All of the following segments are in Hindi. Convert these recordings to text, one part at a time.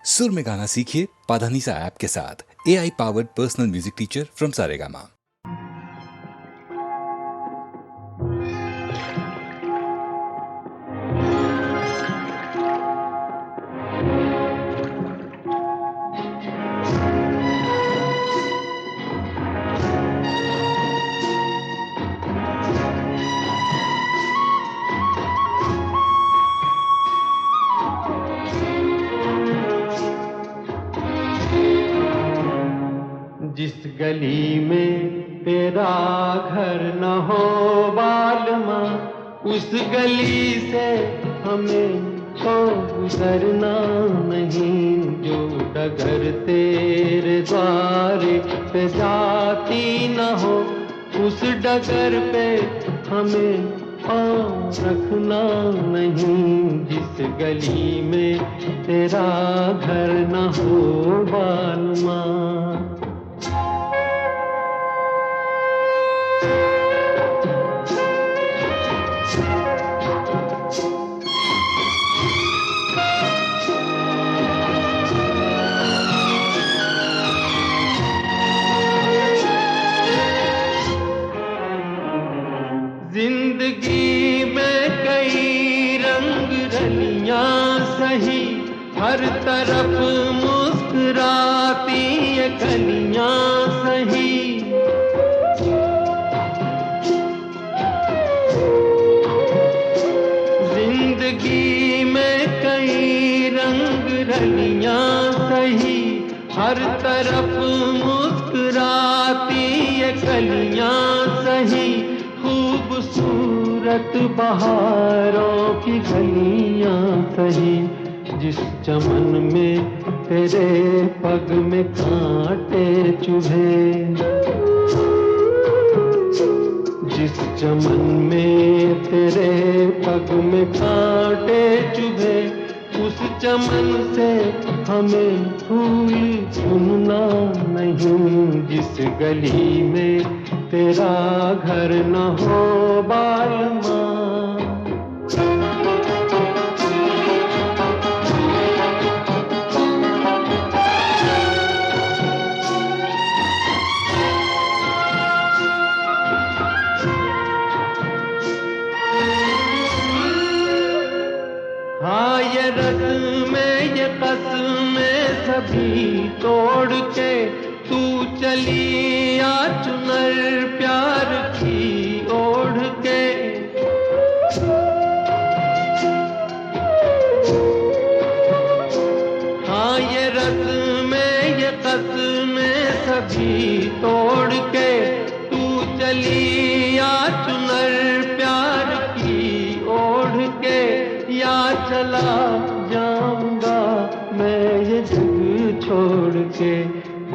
सुर में गाना सीखिए पाधानीसा ऐप के साथ। AI powered personal music teacher from Saregama. जिस गली में तेरा घर न हो बालमा, उस गली से हमें तो गुजरना नहीं। जो डगर तेरे द्वारे पे जाती न हो, उस डगर पे हमें पाँव रखना नहीं। जिस गली में तेरा घर न हो बालमा। जिंदगी में कई रंग रलियां सही, हर तरफ मुस्कुराती ये कलियां सही। जिंदगी में कई रंग रलियां सही, हर तरफ मुस्कुराती ये कलियां सही। खूबसूरत बहारों की गलियां सही, जिस चमन में तेरे पग में कांटे चुभे। जिस चमन में तेरे पग में कांटे चुभे, उस चमन से हमें फूल चुनना नहीं। जिस गली में तेरा घर न हो बालमा। हाँ ये रस्में ये कसमें सभी तोड़ के तू चली आ चुनर प्यार की ओढ़ के। हाँ ये रस्में ये कसमें सभी तोड़ के तू चली आ चुनर प्यार की ओढ़ के। या चला जाऊंगा मैं ये जग छोड़ के,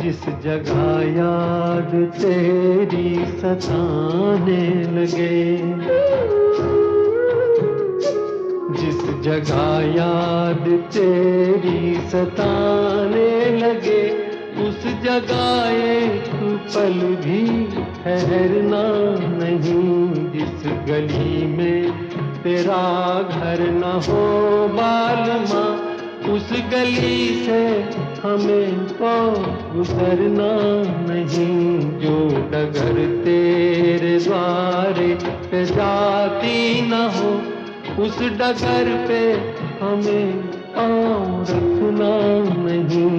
जिस जगह याद तेरी सताने लगे। जिस जगह याद तेरी सताने लगे, उस जगह एक पल भी ठहरना नहीं। जिस गली में तेरा घर न हो बालमा, उस गली से हमें तो गुजरना नहीं। जो डगर तेरे द्वारे पे जाती न हो, उस डगर पे हमें पाँव रखना नहीं।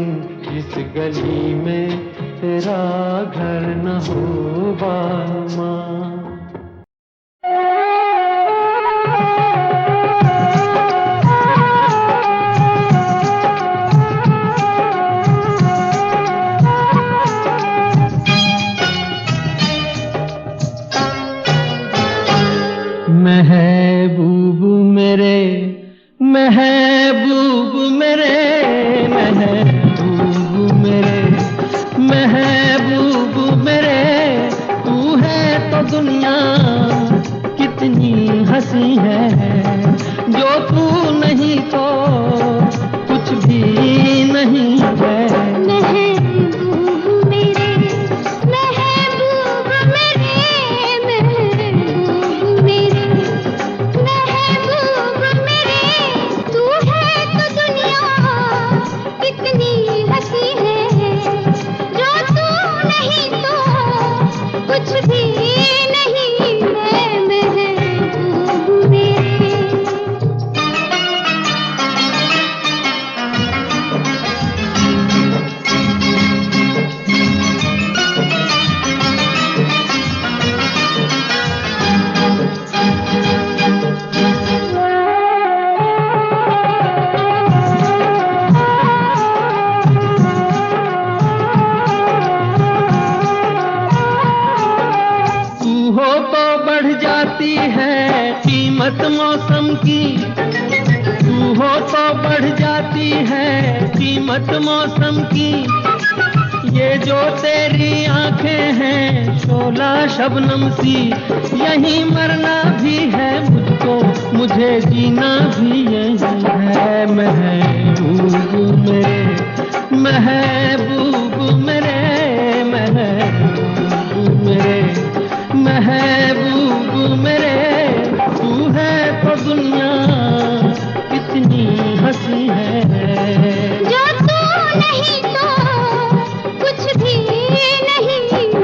जिस गली में तेरा घर न हो बालमा। महबूब मेरे महबूब मेरे महबूब मेरे महबूब मेरे, तू है तो दुनिया कितनी हंसी है। जो तू नहीं तो कुछ भी नहीं है। कितनी कीमत मौसम की, ये जो तेरी आंखें हैं शोला शबनम सी, यहीं मरना भी है मुझको, मुझे जीना भी यही है। महबूब मेरे, महबूब मेरे, महबूब मेरे, महबूब मेरे, तू है तो दुनिया कितनी हंसी है। जो तू नहीं तो कुछ भी नहीं है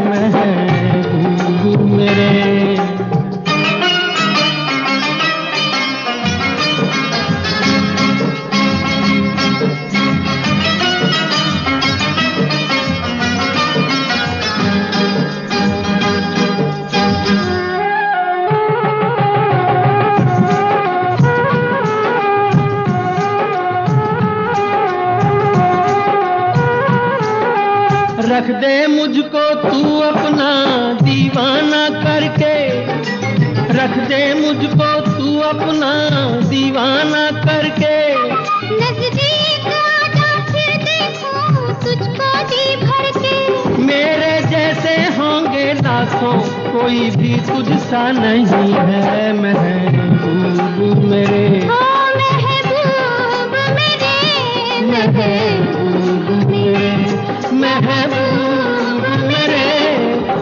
महबूब मेरे। रख दे मुझको तू अपना दीवाना करके, रख दे मुझको तू अपना दीवाना करके। नजदीक आजा फिर देखो तुझको जी भर के, मेरे जैसे होंगे लाखों कोई भी तुझसा नहीं है। महबूब मेरे, ओ महबूब मेरे, महबूब मेरे, महबूब मेरे,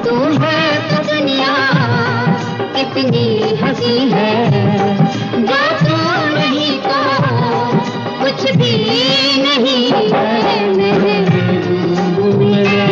तू है तो दुनिया कितनी हंसी है। जो तू नहीं तो कुछ भी नहीं है महबूब मेरे।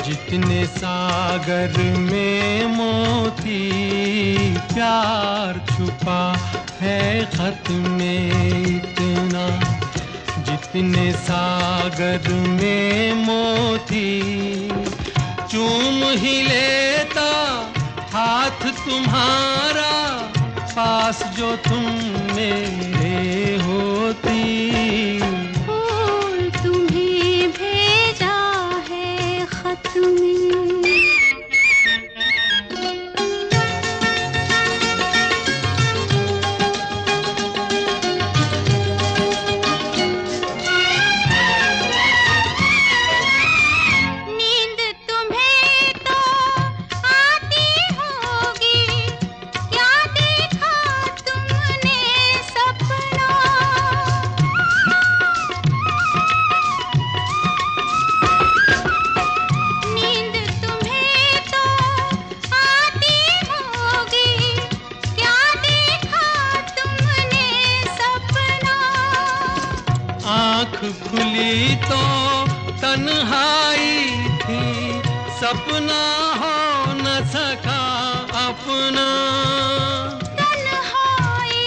जितने सागर में मोती, प्यार छुपा है खत में इतना। जितने सागर में मोती, चूम ही लेता हाथ तुम्हारा, पास जो तुम मेरे होती। तुम्हें भेजा है खत में। नींद तुम्हें तो सपना हो न सका अपना, तन्हाई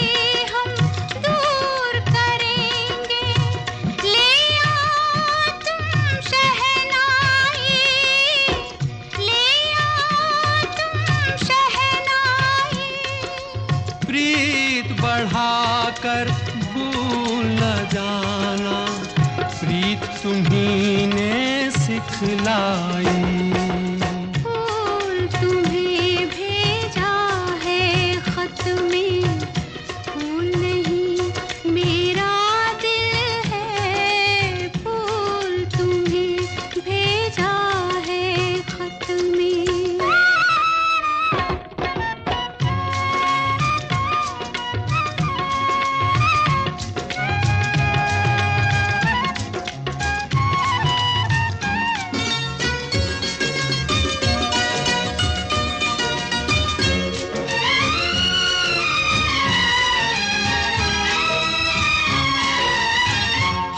हम दूर करेंगे, ले आओ तुम शहनाई, ले आओ तुम शहनाई। प्रीत बढ़ाकर भूल न जाना, प्रीत तुम्ही ने सिखलाई। फूल तुम्हें भेजा है खत में, फूल नहीं मेरा दिल है, फूल तुम्हें भेजा है खत में।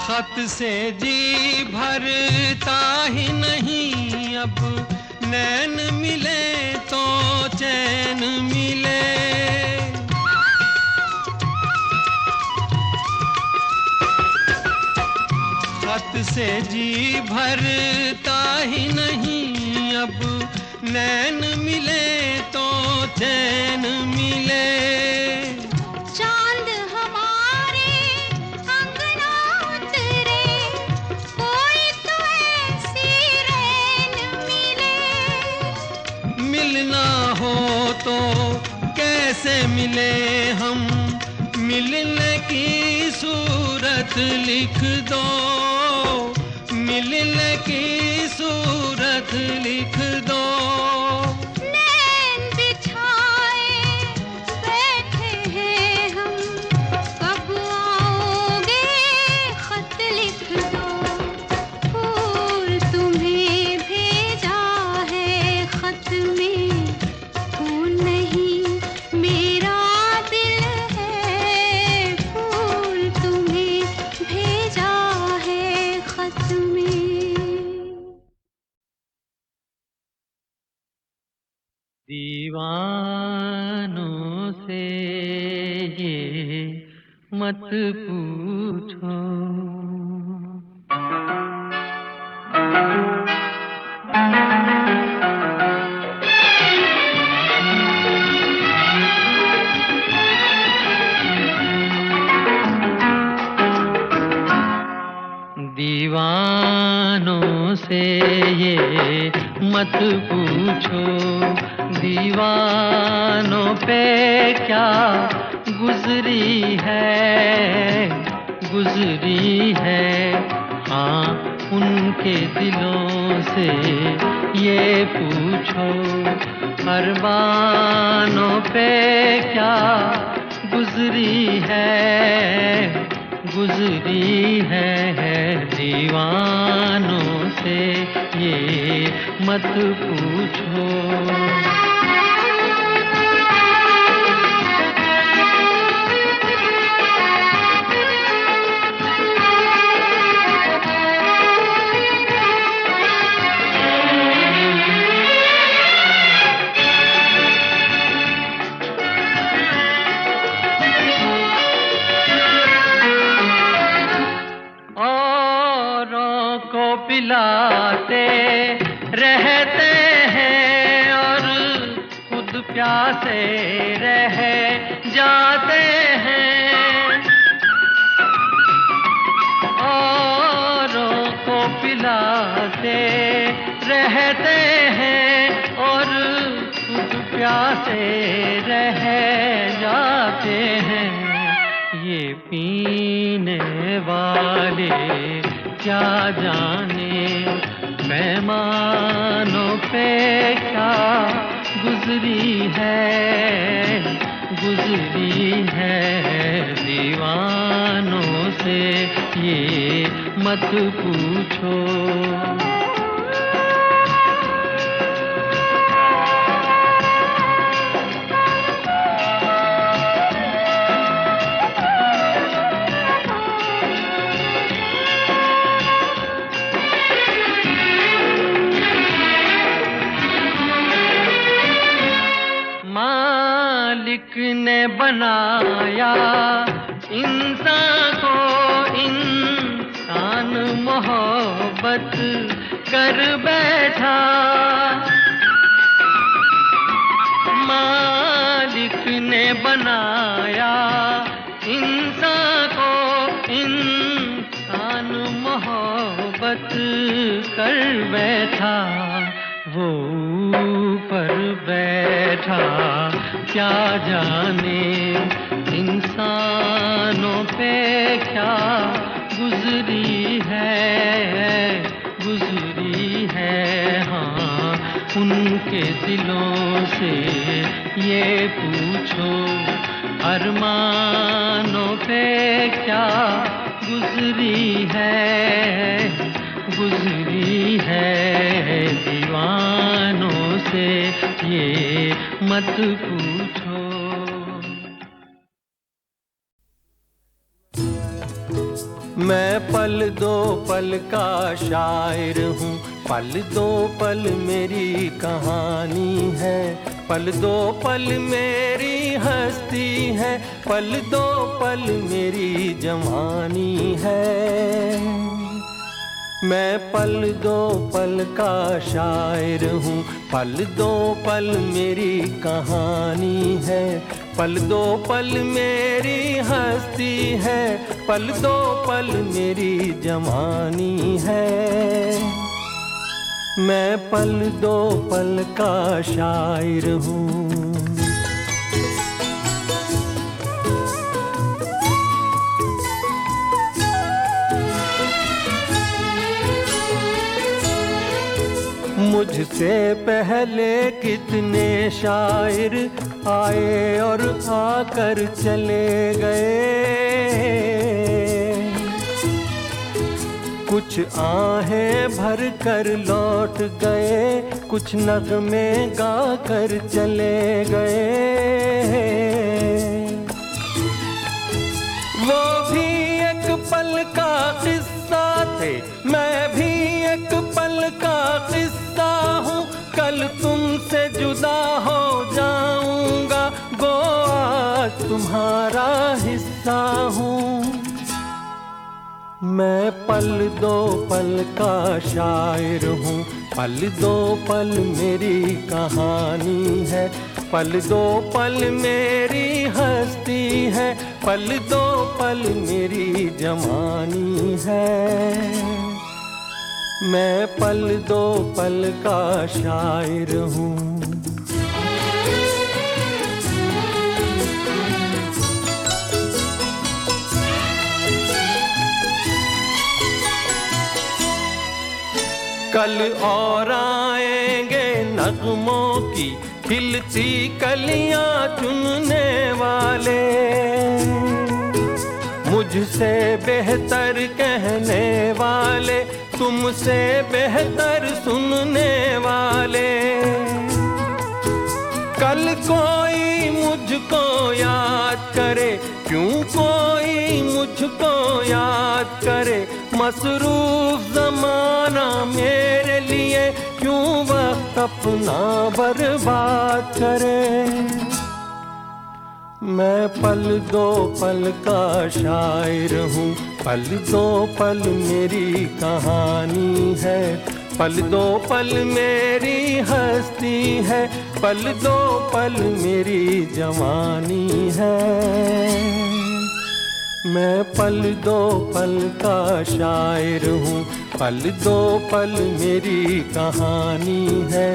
खत से जी भरता ही नहीं, अब नैन मिले तो चैन मिले। खत से जी भरता ही नहीं, अब नैन मिले तो चैन मिले। चांद हमारे अंगना उतरे, कोई तो ऐसी रैन मिले। मिलना हो तो कैसे मिले हम, मिलने की सूरत लिख दो, मिलने की सूरत लिख दो। नैन बिछाए बैठे हैं हम, कब आओगे खत लिख दो। फूल तुम्हें भेजा है खत में, फूल नहीं मेरा दिल है, फूल तुम्हें भेजा है खत में। दीवानों से ये मत पूछो, दीवानों से ये मत पूछो, दीवानों पे क्या गुजरी है, गुजरी है। हाँ उनके दिलों से ये पूछो, अरमानों पे क्या गुजरी है, गुजरी है। दीवानों से ये मत पूछो। पिलाते रहते हैं और खुद प्यासे रह जाते हैं, औरों को पिलाते रहते हैं और खुद प्यासे रह जाते हैं। ये पीने वाले क्या जाने मेहमानों पे क्या गुजरी है, गुजरी है। दीवानों से ये मत पूछो। मालिक ने बनाया इंसान को, इंसान मोहब्बत कर बैठा। मालिक ने बनाया इंसान को, इंसान मोहब्बत कर बैठा। वो ऊपर बैठा क्या जाने इंसानों पे क्या गुजरी है हाँ उनके दिलों से ये पूछो अरमानों पे क्या गुजरी है दीवानों से ये मत पूछो। मैं पल दो पल का शायर हूँ, पल दो पल मेरी कहानी है, पल दो पल मेरी हस्ती है, पल दो पल मेरी जवानी है। मैं पल दो पल का शायर हूँ, पल दो पल मेरी कहानी है, पल दो पल मेरी हस्ती है, पल दो पल मेरी जवानी है। मैं पल दो पल का शायर हूँ। मुझसे पहले कितने शायर आए और आकर चले गए, कुछ आहें भर कर लौट गए, कुछ नगमे गा कर चले गए। वो भी एक पल का किस्सा थे, मैं भी एक पल का किस्सा हूँ, कल तुमसे जुदा हो जाऊंगा, गो आज तुम्हारा हिस्सा हूँ। मैं पल दो पल का शायर हूँ, पल दो पल मेरी कहानी है, पल दो पल मेरी हस्ती है, पल दो पल मेरी जवानी है। मैं पल दो पल का शायर हूँ। कल और आएंगे नगमों की खिलती कलियां चुनने वाले, मुझसे बेहतर कहने वाले, तुमसे बेहतर सुनने वाले। कल कोई मुझको याद करे, क्यों कोई मुझको याद करे, मसरूफ ज़माना मेरे लिए क्यों वक्त अपना बर्बाद करे। मैं पल दो पल का शायर हूँ, पल दो पल मेरी कहानी है, पल दो पल मेरी हस्ती है, पल दो पल मेरी जवानी है। मैं पल दो पल का शायर हूँ, पल दो पल मेरी कहानी है,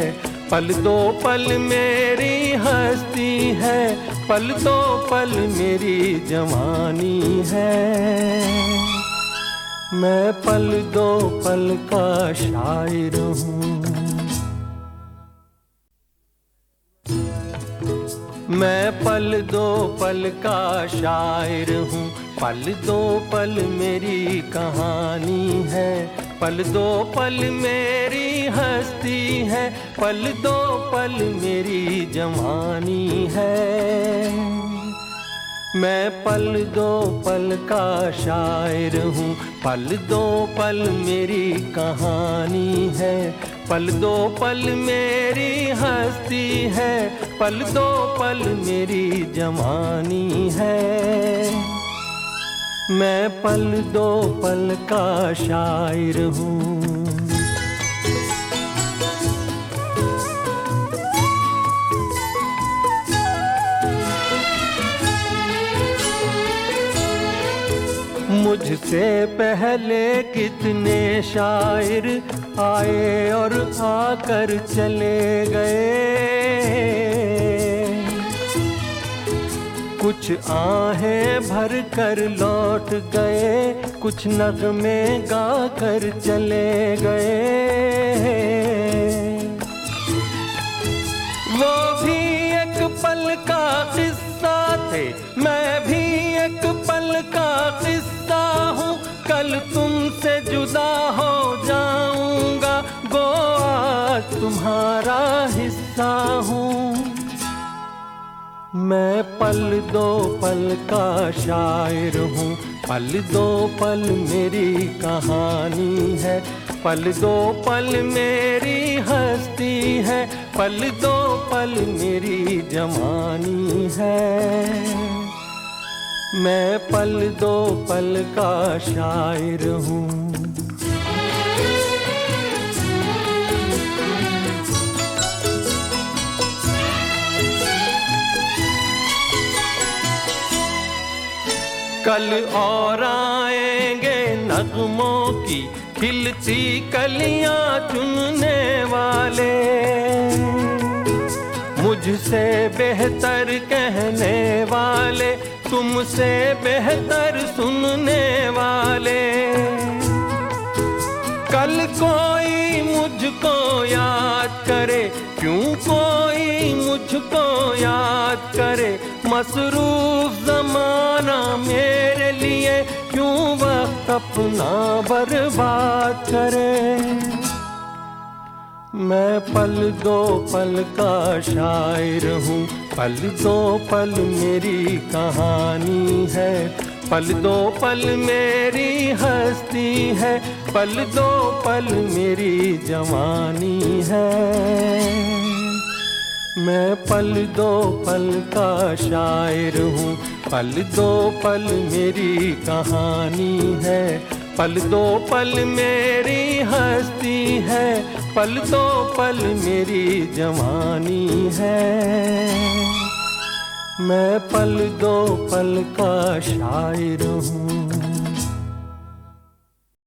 पल दो पल मेरी हस्ती है, पल दो पल मेरी जवानी है। मैं पल दो पल का शायर हूँ। मैं पल दो पल का शायर हूँ, पल दो पल मेरी कहानी है, पल दो पल मेरी हस्ती है, पल दो पल मेरी जवानी है। मैं पल दो पल का शायर हूँ, पल दो पल मेरी कहानी है, पल दो पल मेरी हस्ती है, पल दो पल मेरी जवानी है। मैं पल दो पल का शायर हूँ। मुझसे पहले कितने शायर आए और आकर चले गए। कुछ आहें भर कर लौट गए, कुछ नगमे गा कर चले गए। वो भी एक पल का किस्सा थे, मैं भी एक पल का किस्सा हूँ। कल तुमसे जुदा हो जाऊंगा, गो आज तुम्हारा हिस्सा हूँ। मैं पल दो पल का शायर हूँ, पल दो पल मेरी कहानी है। पल दो पल मेरी हस्ती है, पल दो पल मेरी जवानी है। मैं पल दो पल का शायर हूँ। कल और आएंगे नगमों की खिलती कलियां चुनने वाले, मुझसे बेहतर कहने वाले, तुमसे बेहतर सुनने वाले। कल कोई मुझको याद करे, क्यों कोई मुझको याद करे। मसरूफ ज़माना मेरे लिए क्यों वक्त अपना बर्बाद करे। मैं पल दो पल का शायर हूँ, पल दो पल मेरी कहानी है। पल दो पल मेरी हस्ती है, पल दो पल मेरी जवानी है। मैं पल दो पल का शायर हूँ, पल दो पल मेरी कहानी है। पल दो पल मेरी हस्ती है, पल दो पल मेरी जवानी है। मैं पल दो पल का शायर हूँ।